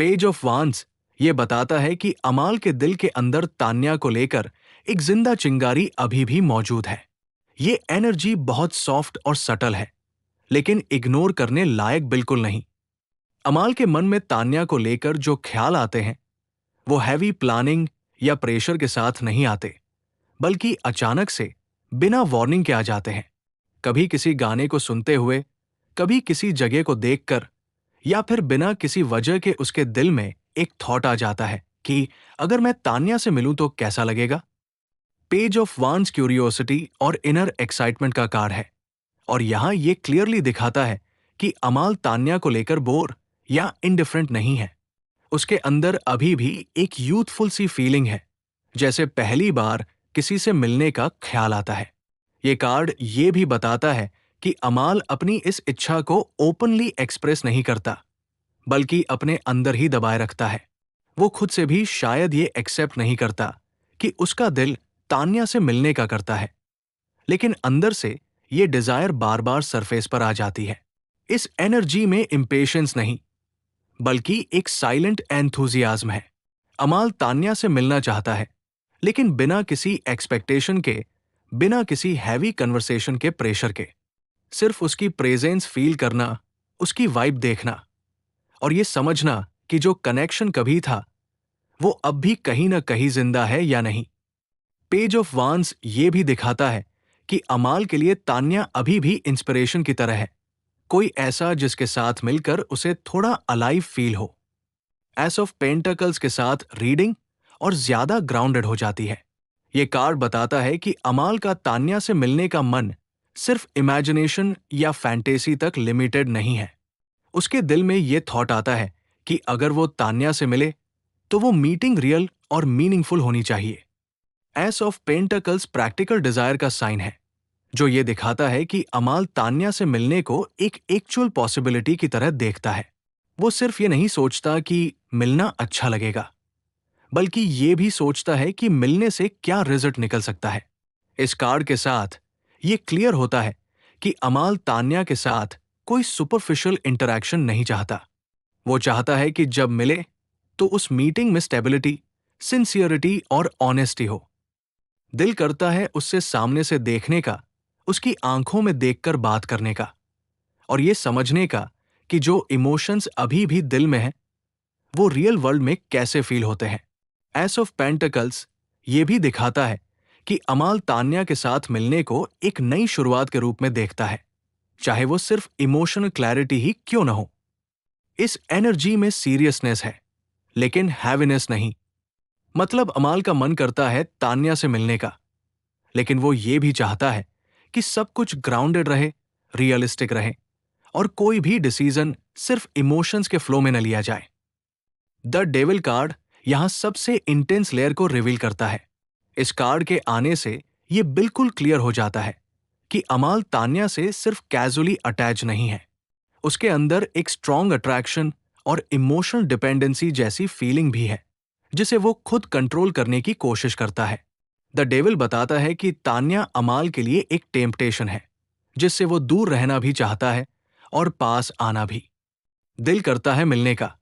Page of वांस ये बताता है कि अमाल के दिल के अंदर तान्या को लेकर एक जिंदा चिंगारी अभी भी मौजूद है। ये एनर्जी बहुत सॉफ्ट और सटल है, लेकिन इग्नोर करने लायक बिल्कुल नहीं। अमाल के मन में तान्या को लेकर जो ख्याल आते हैं वो हैवी प्लानिंग या प्रेशर के साथ नहीं आते, बल्कि अचानक से बिना वार्निंग के आ जाते हैं। कभी किसी गाने को सुनते हुए, कभी किसी जगह को देखकर, या फिर बिना किसी वजह के उसके दिल में एक थॉट आ जाता है कि अगर मैं तान्या से मिलूं तो कैसा लगेगा। पेज ऑफ वांस क्यूरियोसिटी और इनर एक्साइटमेंट का कार्ड है, और यहां ये क्लियरली दिखाता है कि अमाल तान्या को लेकर बोर या इनडिफरेंट नहीं है। उसके अंदर अभी भी एक यूथफुल सी फीलिंग है, जैसे पहली बार किसी से मिलने का ख्याल आता है। ये कार्ड ये भी बताता है कि अमाल अपनी इस इच्छा को ओपनली एक्सप्रेस नहीं करता, बल्कि अपने अंदर ही दबाए रखता है। वो खुद से भी शायद ये एक्सेप्ट नहीं करता कि उसका दिल तान्या से मिलने का करता है, लेकिन अंदर से ये डिजायर बार बार सरफेस पर आ जाती है। इस एनर्जी में इम्पेशंस नहीं, बल्कि एक साइलेंट एंथुजियाज्म है। अमाल तान्या से मिलना चाहता है, लेकिन बिना किसी एक्सपेक्टेशन के, बिना किसी हैवी कन्वर्सेशन के प्रेशर के। सिर्फ उसकी प्रेजेंस फील करना, उसकी वाइब देखना, और ये समझना कि जो कनेक्शन कभी था वो अब भी कहीं ना कहीं जिंदा है या नहीं। पेज ऑफ वांस ये भी दिखाता है कि अमाल के लिए तान्या अभी भी इंस्पिरेशन की तरह है, कोई ऐसा जिसके साथ मिलकर उसे थोड़ा अलाइव फील हो। एस ऑफ पेंटाकल्स के साथ रीडिंग और ज्यादा ग्राउंडेड हो जाती है। ये कार्ड बताता है कि अमाल का तान्या से मिलने का मन सिर्फ इमेजिनेशन या फैंटेसी तक लिमिटेड नहीं है। उसके दिल में ये थॉट आता है कि अगर वो तान्या से मिले तो वो मीटिंग रियल और मीनिंगफुल होनी चाहिए। Ace of pentacles practical desire का साइन है, जो ये दिखाता है कि अमाल तान्या से मिलने को एक एक्चुअल पॉसिबिलिटी की तरह देखता है। वो सिर्फ ये नहीं सोचता कि मिलना अच्छा लगेगा, बल्कि ये भी सोचता है कि मिलने से क्या रिजल्ट निकल सकता है। इस कार्ड के साथ ये क्लियर होता है कि अमाल तान्या के साथ कोई सुपरफिशियल इंटरैक्शन नहीं चाहता। वो चाहता है कि जब मिले तो उस मीटिंग में स्टेबिलिटी, सिंसियरिटी और ऑनेस्टी हो। दिल करता है उससे सामने से देखने का, उसकी आंखों में देखकर बात करने का, और ये समझने का कि जो इमोशंस अभी भी दिल में है वो रियल वर्ल्ड में कैसे फील होते हैं। एस ऑफ पेंटाकल्स ये भी दिखाता है कि अमाल तान्या के साथ मिलने को एक नई शुरुआत के रूप में देखता है, चाहे वो सिर्फ इमोशनल क्लैरिटी ही क्यों न हो। इस एनर्जी में सीरियसनेस है, लेकिन हैवीनेस नहीं। मतलब अमाल का मन करता है तान्या से मिलने का, लेकिन वो ये भी चाहता है कि सब कुछ ग्राउंडेड रहे, रियलिस्टिक रहे, और कोई भी डिसीजन सिर्फ इमोशंस के फ्लो में न लिया जाए। द डेविल कार्ड यहां सबसे इंटेंस लेयर को रिवील करता है। इस कार्ड के आने से ये बिल्कुल क्लियर हो जाता है कि अमाल तान्या से सिर्फ कैजुअली अटैच नहीं है। उसके अंदर एक स्ट्रॉन्ग अट्रैक्शन और इमोशनल डिपेंडेंसी जैसी फीलिंग भी है, जिसे वो खुद कंट्रोल करने की कोशिश करता है। द डेविल बताता है कि तान्या अमाल के लिए एक टेम्पटेशन है, जिससे वो दूर रहना भी चाहता है और पास आना भी। दिल करता है मिलने का,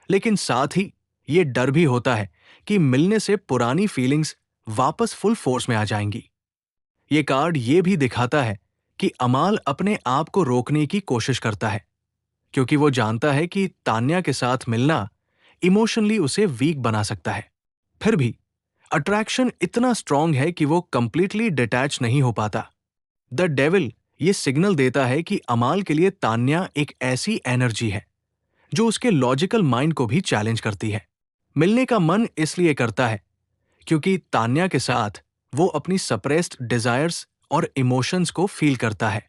लेकिन साथ ही ये डर भी होता है कि मिलने से पुरानी फीलिंग्स वापस फुल फोर्स में आ जाएंगी। ये कार्ड ये भी दिखाता है कि अमाल अपने आप को रोकने की कोशिश करता है, क्योंकि वो जानता है कि तान्या के साथ मिलना इमोशनली उसे वीक बना सकता है। फिर भी अट्रैक्शन इतना स्ट्रांग है कि वो कंप्लीटली डिटैच नहीं हो पाता। द डेविल ये सिग्नल देता है कि अमाल के लिए तान्या एक ऐसी एनर्जी है जो उसके लॉजिकल माइंड को भी चैलेंज करती है। मिलने का मन इसलिए करता है क्योंकि तान्या के साथ वो अपनी सप्रेस्ड डिजायर्स और इमोशंस को फील करता है।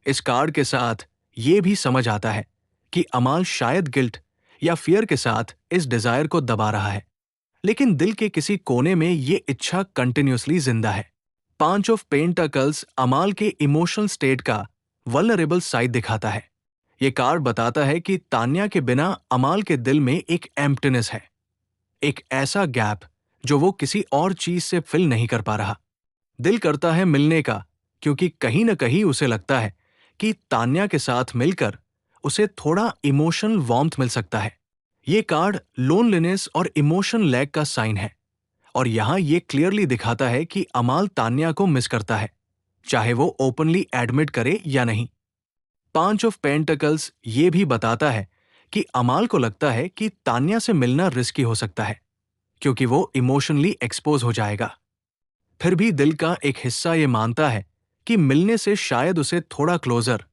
इस कार्ड के साथ ये भी समझ आता है कि अमाल शायद गिल्ट या फियर के साथ इस डिजायर को दबा रहा है, लेकिन दिल के किसी कोने में ये इच्छा कंटिन्यूअसली जिंदा है। 5 ऑफ पेंटाकल्स अमाल के इमोशनल स्टेट का वल्नरेबल साइड दिखाता है। ये कार्ड बताता है कि तान्या के बिना अमाल के दिल में एक एम्प्टीनेस है, एक ऐसा गैप जो वो किसी और चीज से फिल नहीं कर पा रहा। दिल करता है मिलने का, क्योंकि कहीं न कहीं उसे लगता है कि तान्या के साथ मिलकर उसे थोड़ा इमोशनल वार्मथ मिल सकता है, ये कार्ड लोनलीनेस और इमोशन लैग का साइन है और यहां ये क्लियरली दिखाता है कि अमाल तान्या को मिस करता है, चाहे वो ओपनली एडमिट करे या नहीं। पांच ऑफ पेंटिकल्स ये भी बताता है कि अमाल को लगता है कि तान्या से मिलना रिस्की हो सकता है क्योंकि वो इमोशनली एक्सपोज हो जाएगा। फिर भी दिल का एक हिस्सा ये मानता है कि मिलने से शायद उसे थोड़ा क्लोजर,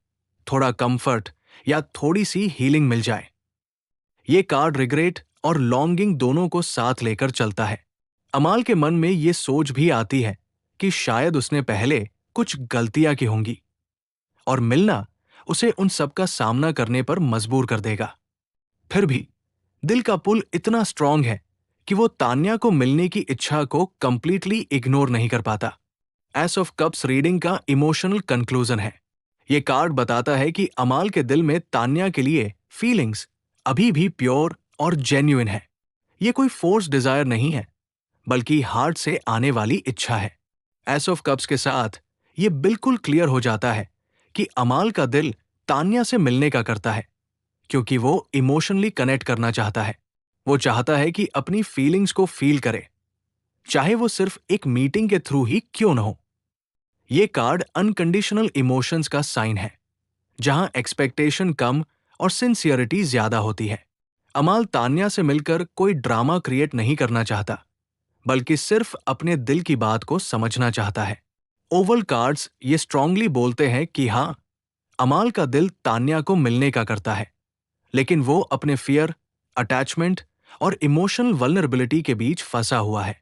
थोड़ा कंफर्ट या थोड़ी सी हीलिंग मिल जाए। ये कार्ड रिग्रेट और लॉन्गिंग दोनों को साथ लेकर चलता है। अमाल के मन में ये सोच भी आती है कि शायद उसने पहले कुछ गलतियां की होंगी और मिलना उसे उन सब का सामना करने पर मजबूर कर देगा। फिर भी दिल का पुल इतना स्ट्रांग है कि वो तान्या को मिलने की इच्छा को कंप्लीटली इग्नोर नहीं कर पाता। एस ऑफ कप्स रीडिंग का इमोशनल कंक्लूजन है। ये कार्ड बताता है कि अमाल के दिल में तान्या के लिए फीलिंग्स अभी भी प्योर और जेन्युइन है। ये कोई फोर्स डिजायर नहीं है, बल्कि हार्ट से आने वाली इच्छा है। एस ऑफ कप्स के साथ ये बिल्कुल क्लियर हो जाता है कि अमाल का दिल तान्या से मिलने का करता है क्योंकि वो इमोशनली कनेक्ट करना चाहता है। वो चाहता है कि अपनी फीलिंग्स को फील करे, चाहे वो सिर्फ एक मीटिंग के थ्रू ही क्यों न हो। ये कार्ड अनकंडीशनल इमोशंस का साइन है, जहां एक्सपेक्टेशन कम और सिंसियरिटी ज्यादा होती है। अमाल तान्या से मिलकर कोई ड्रामा क्रिएट नहीं करना चाहता, बल्कि सिर्फ अपने दिल की बात को समझना चाहता है। ओवल कार्ड्स ये स्ट्रांगली बोलते हैं कि हाँ, अमाल का दिल तान्या को मिलने का करता है, लेकिन वो अपने फियर, अटैचमेंट और इमोशनल वल्नरेबिलिटी के बीच फंसा हुआ है।